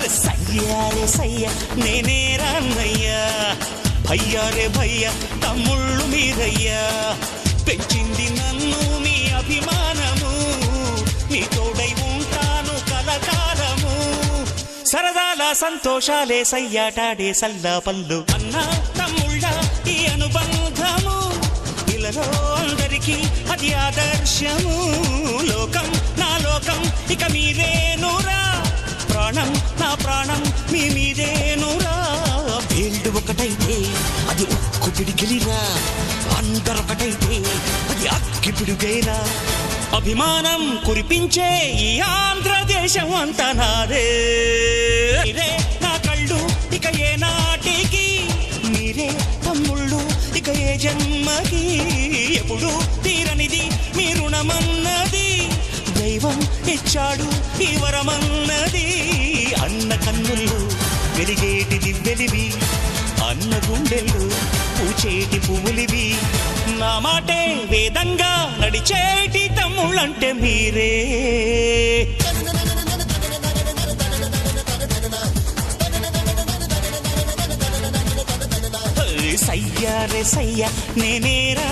సయ్యారే సయ్య నేనే రాన్నయ్యా, భయ్యా రే భయ్యా తమ్ముళ్ళు మీరయ్యా. పెంచింది నన్ను మీ అభిమానము, నీ తోడై ఉంటాను కలకాలము. సరదాల సంతోషాలే సయ్యాటాడే సల్లా పల్లు, అన్నా తమ్ముళ్ళ ఈ అనుబంధము ఇలలో అందరికీ అది ఆదర్శము. లోకం నా లోకం ఇక మీరేనురా, ప్రాణం నా ప్రాణం మీ మీదేనురా. వేళ్ళు ఒకటైతే అది ఉక్కు పిడికిలిరా, అందరొకటైతే అది అగ్గి పిడుగైరా. అభిమానం కురిపించే ఈ ఆంధ్రదేశం అంతా నాదే. మీరే నా కళ్ళు ఇక ఏ నాటికి, మీరే తమ్ముళ్ళు ఇక ఏ జన్మకి. ఎప్పుడు తీరనిది మీ రుణమన్నది, దైవం ఇచ్చాడు ఈ వరమన్నది. అన్న కన్నుల్లో వెలిగేటి దివ్వెలివి, అన్న గుండెల్లో పూచేటి పువ్వులివి. నా మాటే వేదంగా నడిచేటి తమ్ముళ్ళంటే మీరే. సయ్యారే సయ్య నేనే రా